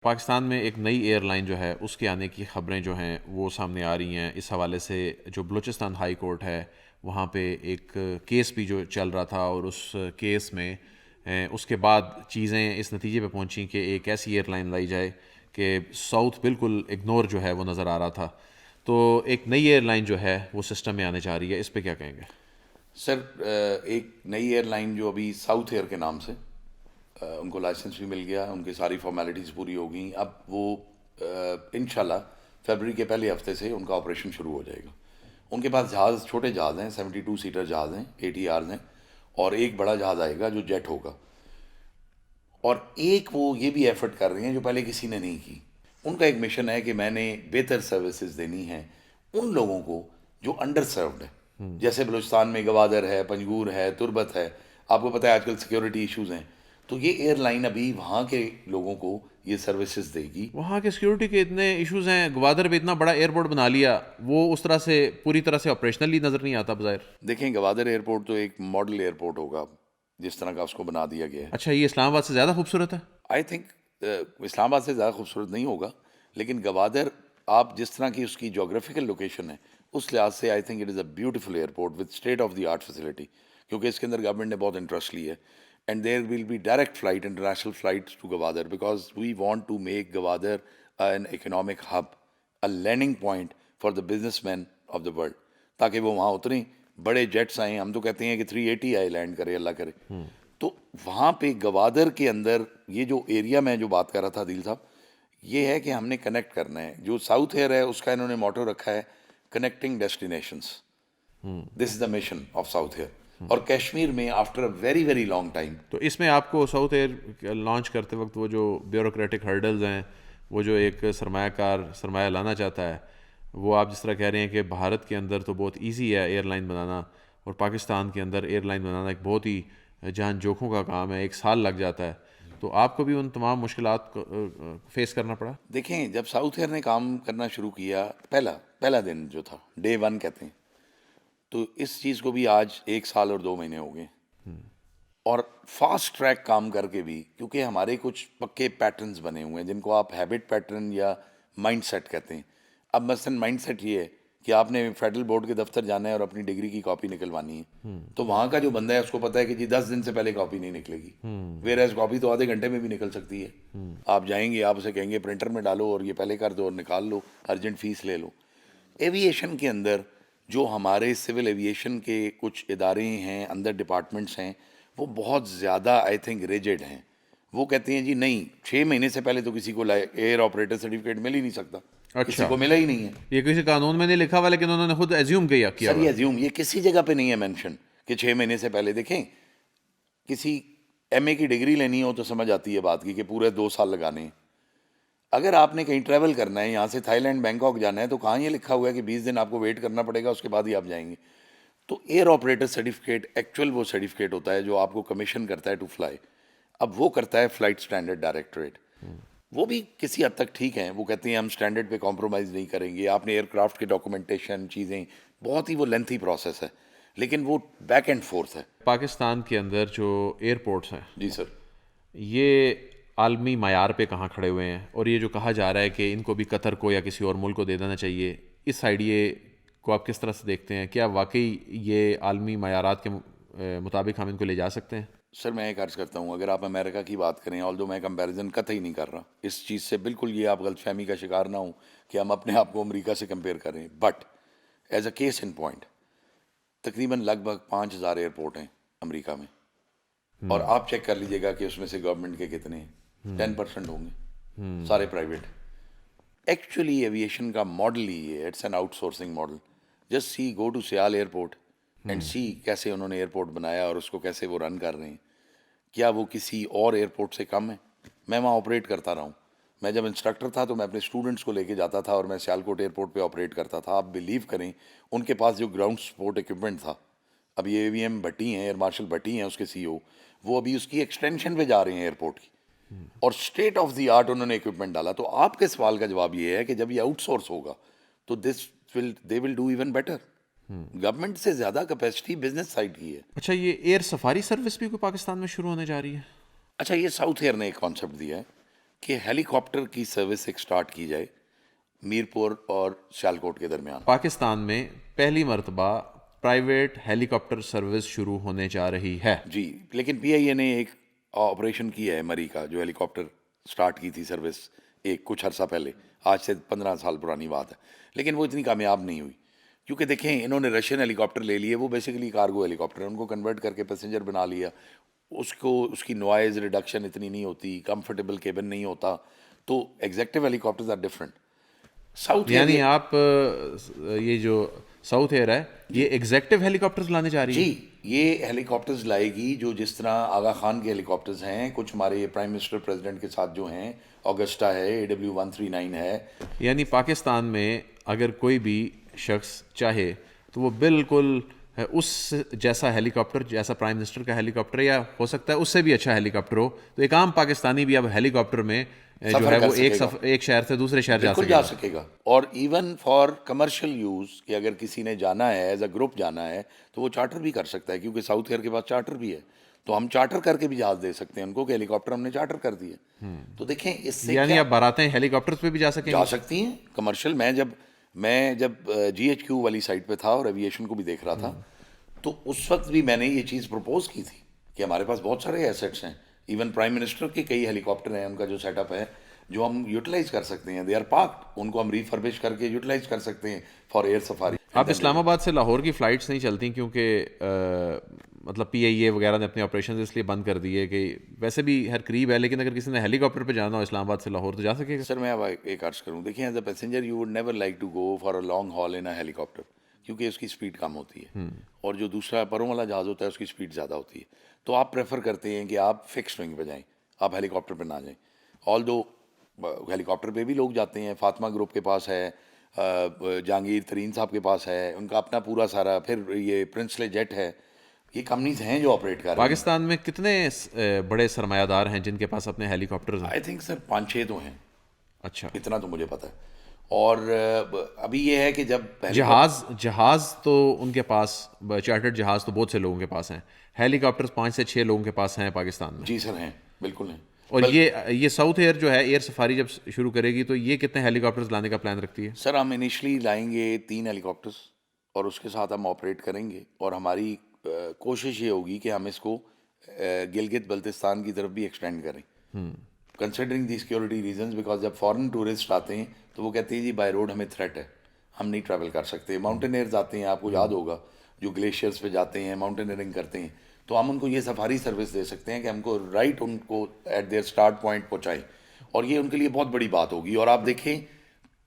پاکستان میں ایک نئی ایئر لائن جو ہے اس کے آنے کی خبریں جو ہیں وہ سامنے آ رہی ہیں. اس حوالے سے جو بلوچستان ہائی کورٹ ہے وہاں پہ ایک کیس بھی جو چل رہا تھا، اور اس کیس میں اس کے بعد چیزیں اس نتیجے پہ پہنچیں کہ ایک ایسی ایئر لائن لائی جائے کہ ساؤتھ بالکل اگنور جو ہے وہ نظر آ رہا تھا. تو ایک نئی ایئر لائن جو ہے وہ سسٹم میں آنے جا رہی ہے، اس پہ کیا کہیں گے؟ سر، ایک نئی ایئر لائن جو ابھی ساؤتھ ایئر کے نام سے، ان کو لائسنس بھی مل گیا، ان کی ساری فارمیلٹیز پوری ہو گئیں. اب وہ انشاءاللہ فیبرری کے پہلے ہفتے سے ان کا آپریشن شروع ہو جائے گا. ان کے پاس جہاز، چھوٹے جہاز ہیں، 72 سیٹر جہاز ہیں، ATRs ہیں، اور ایک بڑا جہاز آئے گا جو جیٹ ہوگا. اور ایک وہ یہ بھی ایفرٹ کر رہے ہیں جو پہلے کسی نے نہیں کی. ان کا ایک مشن ہے کہ میں نے بہتر سروسز دینی ہیں ان لوگوں کو جو انڈر سروڈ ہے. جیسے بلوچستان میں گوادر ہے، پنجگور ہے، تربت ہے. آپ کو پتہ ہے آج کل سیکیورٹی ایشوز ہیں، تو یہ ایئر لائن ابھی وہاں کے لوگوں کو یہ سروسز دے گی. وہاں کے سیکیورٹی کے اتنے ایشوز ہیں، گوادر پہ اتنا بڑا ایئرپورٹ بنا لیا، وہ اس طرح سے پوری طرح سے آپریشنلی نظر نہیں آتا بظاہر. دیکھیں، گوادر ایئرپورٹ تو ایک ماڈل ایئرپورٹ ہوگا جس طرح کا اس کو بنا دیا گیا ہے. اچھا، یہ اسلام آباد سے زیادہ خوبصورت ہے؟ آئی تھنک اسلام آباد سے زیادہ خوبصورت نہیں ہوگا، لیکن گوادر، آپ جس طرح کی اس کی جغرافیکل لوکیشن ہے اس لحاظ سے I think it is a beautiful airport with state of the art facility, کیونکہ اس کے اندر گورنمنٹ نے بہت انٹرسٹ لی ہے. And there will be direct flight, international flights to Gwadar, because we want to make Gwadar an economic hub, a landing point for the businessman of the world, تاکہ وہ وہاں اتریں، بڑے جیٹس آئیں. ہم تو کہتے ہیں کہ 380 آئے لینڈ کرے، اللہ کرے. تو وہاں پہ گوادر کے اندر یہ جو ایریا میں جو بات کر رہا تھا عادل صاحب، یہ ہے کہ ہم نے کنیکٹ کرنا ہے. جو ساؤتھ ایئر ہے اس کا انہوں نے موٹو رکھا ہے connecting destinations. This is the mission of South Air. اور کشمیر میں after a very very long time. تو اس میں آپ کو ساؤتھ ایئر لانچ کرتے وقت وہ جو بیوروکریٹک ہرڈلز ہیں، وہ جو ایک سرمایہ کار سرمایہ لانا چاہتا ہے، وہ آپ جس طرح کہہ رہے ہیں کہ بھارت کے اندر تو بہت ایزی ہے ایئر لائن بنانا، اور پاکستان کے اندر ایئر لائن بنانا ایک بہت ہی جان جوکھوں کا کام ہے، 1 سال لگ جاتا ہے. تو آپ کو بھی ان تمام مشکلات کو فیس کرنا پڑا؟ دیکھیں، جب ساؤتھ ایئر نے کام کرنا شروع کیا، پہلا دن جو تھا، ڈے 1 کہتے ہیں، تو اس چیز کو بھی آج 1 سال اور 2 مہینے ہو گئے. اور فاسٹ ٹریک کام کر کے بھی، کیونکہ ہمارے کچھ پکے پیٹرنز بنے ہوئے ہیں جن کو آپ ہیبٹ پیٹرن یا مائنڈ سیٹ کہتے ہیں. اب مثلاً مائنڈ سیٹ یہ ہے کہ آپ نے فیڈرل بورڈ کے دفتر جانا ہے اور اپنی ڈگری کی کاپی نکلوانی ہے، تو وہاں کا جو بندہ ہے اس کو پتہ ہے کہ جی 10 دن سے پہلے کاپی نہیں نکلے گی. ویئر ایز کاپی تو آدھے گھنٹے میں بھی نکل سکتی ہے. آپ جائیں گے، آپ اسے کہیں گے پرنٹر میں ڈالو اور یہ پہلے کر دو اور نکال لو، ارجنٹ فیس لے لو. ایویشن کے اندر جو ہمارے سول ایویشن کے کچھ ادارے ہیں، اندر ڈپارٹمنٹس ہیں، وہ بہت زیادہ آئی تھنک ریجڈ ہیں. وہ کہتے ہیں جی نہیں، 6 مہینے سے پہلے تو کسی کو ایئر آپریٹر سرٹیفکیٹ مل ہی نہیں سکتا، کسی اچھا، کو ملا ہی نہیں ہے. یہ کسی قانون میں نہیں لکھا ہوا، لیکن انہوں نے خود ایزیوم کیا سر ہوا یہ ہے. ازیوم، یہ کسی جگہ پہ نہیں ہے مینشن کہ 6 مہینے سے پہلے. دیکھیں، کسی MA کی ڈگری لینی ہو تو سمجھ آتی ہے بات کی کہ پورے 2 سال لگانے ہیں. اگر آپ نے کہیں ٹریول کرنا ہے، یہاں سے تھائی لینڈ بینکاک جانا ہے، تو کہاں یہ لکھا ہوا ہے کہ 20 دن آپ کو ویٹ کرنا پڑے گا، اس کے بعد ہی آپ جائیں گے. تو ایئر آپریٹر سرٹیفکیٹ ایکچوئل وہ سرٹیفکیٹ ہوتا ہے جو آپ کو کمیشن کرتا ہے ٹو فلائی. اب وہ کرتا ہے فلائٹ سٹینڈرڈ ڈائریکٹوریٹ. وہ بھی کسی حد تک ٹھیک ہیں، وہ کہتے ہیں ہم سٹینڈرڈ پہ کمپرومائز نہیں کریں گے. آپ نے ایئر کرافٹ کے ڈاکومنٹیشن چیزیں، بہت ہی وہ لینتھی پروسیس ہے، لیکن وہ بیک اینڈ فورتھ ہے. پاکستان کے اندر جو ایئرپورٹس ہیں جی سر. یہ عالمی معیار پہ کہاں کھڑے ہوئے ہیں؟ اور یہ جو کہا جا رہا ہے کہ ان کو بھی قطر کو یا کسی اور ملک کو دے دینا چاہیے، اس آئیڈیا کو آپ کس طرح سے دیکھتے ہیں؟ کیا واقعی یہ عالمی معیارات کے مطابق ہم ان کو لے جا سکتے ہیں؟ سر میں ایک عرض کرتا ہوں، اگر آپ امریکہ کی بات کریں، آلدو میں کمپیریزن قطعی نہیں کر رہا اس چیز سے، بالکل یہ آپ غلط فہمی کا شکار نہ ہوں کہ ہم اپنے آپ کو امریکہ سے کمپیئر کریں. But as a case in point, تقریباً لگ بھگ 5,000 ایئرپورٹ ہیں امریکہ میں، اور آپ چیک کر لیجئے گا کہ اس میں سے گورنمنٹ کے کتنے ہیں. 10% ہوں گے، سارے پرائیویٹ. ایکچولی ایویشن کا ماڈل ہی ہے، it's an outsourcing model. Just see, go to Sial airport and see کیسے انہوں نے ایئرپورٹ بنایا اور اس کو کیسے وہ رن کر رہے ہیں. کیا وہ کسی اور ایئرپورٹ سے کم ہے؟ میں وہاں آپریٹ کرتا رہا ہوں. میں جب انسٹرکٹر تھا تو میں اپنے اسٹوڈنٹس کو لے کے جاتا تھا اور میں سیالکوٹ ایئرپورٹ پہ آپریٹ کرتا تھا. آپ بلیو کریں، ان کے پاس جو گراؤنڈ سپورٹ ایکوپمنٹ تھا، اب یہ AVM بھٹی ہیں، ایئر مارشل بھٹی ہیں اس کے CEO، وہ ابھی اس کی ایکسٹینشن پہ جا رہے ہیں ایئرپورٹ کی، اور اسٹیٹ آف دی آرٹ انہوں نے ایکوپمنٹ ڈالا. تو آپ کے سوال کا جواب یہ ہے کہ جب یہ آؤٹ سورس ہوگا تو they will do even better. Government سے زیادہ کیپیسٹی بزنس سائڈ کی ہے. اچھا، یہ ایئر سفاری سروس بھی کوئی پاکستان میں شروع ہونے جا رہی ہے؟ اچھا، یہ ساؤتھ ایئر نے ایک کانسیپٹ دیا ہے کہ ہیلی کاپٹر کی سروس ایک سٹارٹ کی جائے میرپور اور سیالکوٹ کے درمیان. پاکستان میں پہلی مرتبہ پرائیویٹ ہیلی کاپٹر سروس شروع ہونے جا رہی ہے. جی, لیکن پی آئی اے نے ایک آپریشن کیا ہے مری کا, جو ہیلی کاپٹر سٹارٹ کی تھی سروس ایک کچھ عرصہ پہلے, آج سے 15 سال پرانی بات ہے, لیکن وہ اتنی کامیاب نہیں ہوئی. کیونکہ دیکھیں انہوں نے رشین ہیلی کاپٹر لے لیے, وہ بیسیکلی کارگو ہیلی کاپٹر ہے, ان کو کنورٹ کر کے پیسنجر بنا لیا. اس کی نوائز ریڈکشن اتنی نہیں ہوتی, کمفرٹیبل کیبن نہیں ہوتا. تو executive helicopters are different. South یعنی آپ یہ جو ساؤتھ ایئر ہے یہ ایگزیکٹو ہیلی کاپٹرز لانے جا رہی ہے؟ جی, یہ ہیلی کاپٹرز لائے گی جو جس طرح آغا خان کے ہیلی کاپٹرز ہیں, کچھ ہمارے پرائم منسٹر پریزیڈنٹ کے ساتھ جو ہیں, آگسٹا ہے, AW139 ہے. یعنی پاکستان میں اگر کوئی بھی شخص چاہے تو وہ بالکل اس جیسا ہیلی کاپٹر جیسا پرائم منسٹر کا ہیلی کاپٹر, یا ہو سکتا ہے اس سے بھی اچھا ہیلی کاپٹر ہو, تو ایک عام پاکستانی بھی اب ہیلی کاپٹر میں جو ہے وہ ایک شہر سے دوسرے شہر جا سکے گا. اور ایون فار کمرشل یوز, کہ اگر کسی نے جانا ہے ایز اے گروپ جانا ہے تو وہ چارٹر بھی کر سکتا ہے, کیونکہ ساؤتھ ایئر کے پاس چارٹر بھی ہے, تو ہم چارٹر کر کے بھی جہاز دے سکتے ہیں ان کو کہ ہیلی کاپٹر ہم نے چارٹر کر دیے. تو دیکھیں اس سے یعنی اب باراتیں ہیلی کاپٹر پہ بھی جا سکتی ہیں کمرشل. میں جب GHQ والی سائٹ پہ تھا اور ایویشن کو بھی دیکھ رہا تھا, تو اس وقت بھی میں نے یہ چیز پروپوز کی تھی کہ ہمارے پاس بہت سارے ایسیٹس ہیں, ایون پرائم منسٹر کے کئی ہیلی کاپٹر ہیں, ان کا جو سیٹ اپ ہے جو ہم یوٹیلائز کر سکتے ہیں, دے آر پارکڈ, ان کو ہم ریفربش کر کے یوٹیلائز کر سکتے ہیں فار ایئر سفاری. اب اسلام آباد سے لاہور کی فلائٹس نہیں چلتی کیونکہ مطلب PIA وغیرہ نے اپنے آپریشنز اس لیے بند کر دیے کہ ویسے بھی ہر قریب ہے, لیکن اگر کسی نے ہیلی کاپٹر پہ جانا ہو اسلام آباد سے لاہور تو جا سکے گا. سر میں اب ایک عرض کروں, دیکھیں as a passenger you would never like to go for a long haul in a helicopter, کیونکہ اس کی اسپیڈ کم ہوتی ہے, اور جو دوسرا پروں والا جہاز ہوتا ہے اس کی اسپیڈ زیادہ ہوتی ہے. تو آپ پریفر کرتے ہیں کہ آپ فکس ونگ پہ جائیں, آپ ہیلی کاپٹر پہ نہ جائیں. آل دو ہیلی کاپٹر پہ بھی لوگ جاتے ہیں, فاطمہ گروپ کے پاس ہے, جہانگیر ترین صاحب کے پاس ہے, ان کا اپنا پورا سارا, پھر یہ پرنسلے جیٹ ہے, یہ کمپنیز ہیں جو آپریٹ کر رہی ہیں. پاکستان میں کتنے بڑے سرمایہ دار ہیں جن کے پاس اپنے ہیلی کاپٹرز ہیں؟ آئی تھنک سر 5-6 تو ہیں. اچھا, اتنا تو مجھے پتہ ہے. اور ابھی یہ ہے کہ جب جہاز تو ان کے پاس, چارٹرڈ جہاز تو بہت سے لوگوں کے پاس ہیں, ہیلی کاپٹرز 5 سے 6 لوگوں کے پاس ہیں پاکستان میں. جی سر ہیں, بالکل ہیں. اور یہ ساؤتھ ایئر جو ہے ایئر سفاری جب شروع کرے گی تو یہ کتنے ہیلی کاپٹرز لانے کا پلان رکھتی ہے؟ سر ہم انیشلی لائیں گے 3 ہیلی کاپٹرز, اور اس کے ساتھ ہم آپریٹ کریں گے, اور ہماری کوشش یہ ہوگی کہ ہم اس کو گلگت بلتستان کی طرف بھی ایکسٹینڈ کریں, considering the security reasons, because جب فارن ٹورسٹ آتے ہیں تو وہ کہتے ہیں جی بائی روڈ ہمیں تھریٹ ہے, ہم نہیں ٹریول کر سکتے. ماؤنٹینئرز آتے ہیں, آپ کو یاد ہوگا, جو گلیشیئرز پہ جاتے ہیں, ماؤنٹینئرنگ کرتے ہیں, تو ہم ان کو یہ سفاری سروس دے سکتے ہیں کہ ہم کو رائٹ ان کو ایٹ دیئر اسٹارٹ پوائنٹ پہنچائیں, اور یہ ان کے لیے بہت بڑی بات ہوگی. اور آپ دیکھیں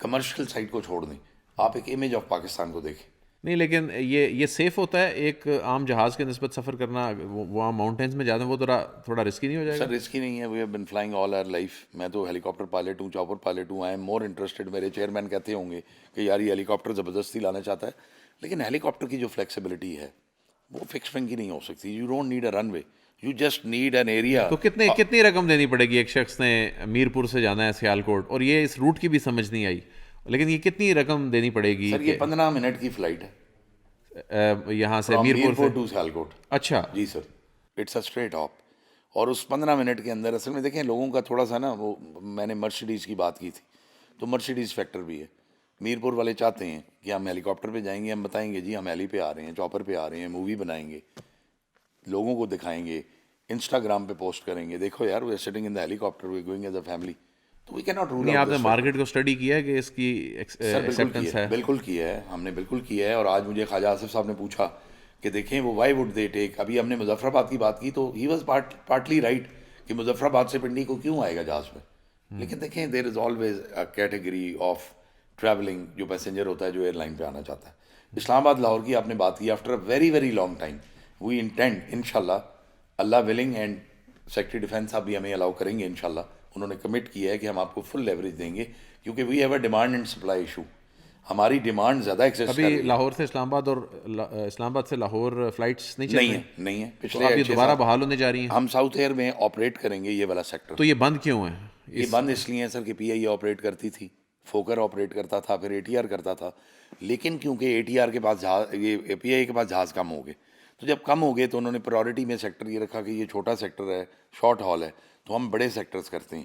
کمرشل سائٹ کو چھوڑ دیں, آپ ایک امیج آف پاکستان کو دیکھیں. نہیں, لیکن یہ سیف ہوتا ہے ایک عام جہاز کے نسبت سفر کرنا, وہاں ماؤنٹینز میں جانا وہ تھوڑا رسکی نہیں ہو جائے گا؟ سر رسکی نہیں ہے, we have been flying all our life. میں تو ہیلی کاپٹر پائلٹ ہوں, چاپر پائلٹ ہوں. آئی ایم مور انٹرسٹڈ, میرے چیئرمین کہتے ہوں گے کہ یار یہ ہیلی کاپٹر زبردستی لانا چاہتا ہے, لیکن ہیلی کاپٹر کی جو فلیکسیبلٹی ہے وہ فکس ونگ کی نہیں ہو سکتی. You don't need a run way, you just need an area. تو کتنی رقم دینی پڑے گی ایک شخص نے میرپور سے جانا ہے سیالکوٹ, اور یہ اس روٹ کی بھی سمجھ نہیں آئی, لیکن یہ کتنی رقم دینی پڑے گی؟ سر یہ 15 منٹ کی فلائٹ ہے یہاں سے میرپور ٹو سیالکوٹ. اچھا جی سر, اٹس اے اسٹریٹ ہاپ. اور اس 15 منٹ کے اندر اصل میں دیکھیں لوگوں کا تھوڑا سا نا, وہ میں نے مرسیڈیز کی بات کی تھی, تو مرسیڈیز فیکٹر بھی ہے. میرپور والے چاہتے ہیں کہ ہم ہیلی کاپٹر پہ جائیں گے, ہم بتائیں گے جی ہم ہیلی پہ آ رہے ہیں, چاپر پہ آ رہے ہیں, مووی بنائیں گے, لوگوں کو دکھائیں گے, انسٹاگرام پہ پوسٹ کریں گے, دیکھو یار we are sitting in the helicopter, we are going as a family. تو وی کین ناٹ رول نہیں, آؤٹ. آپ نے مارکیٹ کو اسٹڈی کیا ہے کہ اس کی ایکسیپٹنس ہے؟ بالکل کیا ہے, ہم نے بالکل کیا ہے. اور آج مجھے خواجہ آصف صاحب نے پوچھا کہ دیکھیں وہ وائی وڈ دے ٹیک, ابھی ہم نے مظفر آباد کی بات کی تو ہی واز پارٹلی رائٹ کہ مظفر آباد سے پنڈی کو کیوں آئے گا جہاز پہ. لیکن دیکھیں there is always a category of traveling, جو پیسنجر ہوتا ہے جو ایئر لائن پہ آنا چاہتا ہے. اسلام آباد لاہور کی آپ نے بات کی, after a very very long time we intend انشاءاللہ, اللہ ولنگ, اینڈ سیکرٹری ڈیفینس صاحب بھی ہمیں الاؤ کریں گے انشاءاللہ. انہوں نے کمٹ کیا ہے کہ ہم آپ کو فل لیوریج دیں گے, کیونکہ we have a demand and supply issue. ہماری ڈیمانڈ زیادہ ایکسیس کر رہی ہے. ابھی لاہور سے اسلام آباد اور اسلام آباد سے لاہور فلائٹس نہیں چل رہی؟ نہیں ہے. پچھلے اب یہ دوبارہ بحال ہونے جا رہی ہیں. ہم ساؤتھ ایئر میں آپریٹ کریں گے یہ والا سیکٹر. تو یہ بند کیوں ہے؟ یہ بند اس لیے ہے سر کہ PIA آپریٹ کرتی تھی, فوکر آپریٹ کرتا تھا, پھر ATR کرتا تھا. لیکن کیونکہ ATR کے پاس جہاز, یہ PIA کے پاس جہاز کم ہو گئے, تو جب کم ہو گئے تو انہوں نے پرائورٹی میں سیکٹر یہ رکھا کہ یہ چھوٹا سیکٹر ہے, شارٹ ہال ہے, تو ہم بڑے سیکٹرز کرتے ہیں.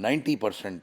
90%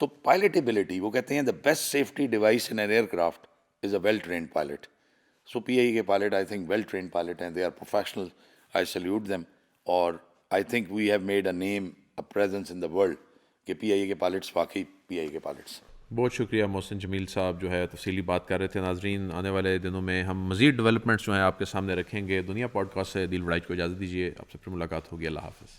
تو پائلٹیبلٹی وہ کہتے ہیں the best safety device in an aircraft is a well trained pilot. So P I کے pilot I think well trained pilot ہیں, they are professional, I salute them. اور I think we have made a name, a presence in the world کہ P آئی اے کے pilots واقعی پی آئی اے کے pilots. بہت شکریہ محسن جمیل صاحب, جو ہے تفصیلی بات کر رہے تھے. ناظرین, آنے والے دنوں میں ہم مزید ڈیولپمنٹس جو ہیں آپ کے سامنے رکھیں گے. دنیا پوڈ کاسٹ سے دل وڑائچ کو اجازت دیجیے, آپ سے پھر ملاقات ہوگی. اللہ حافظ.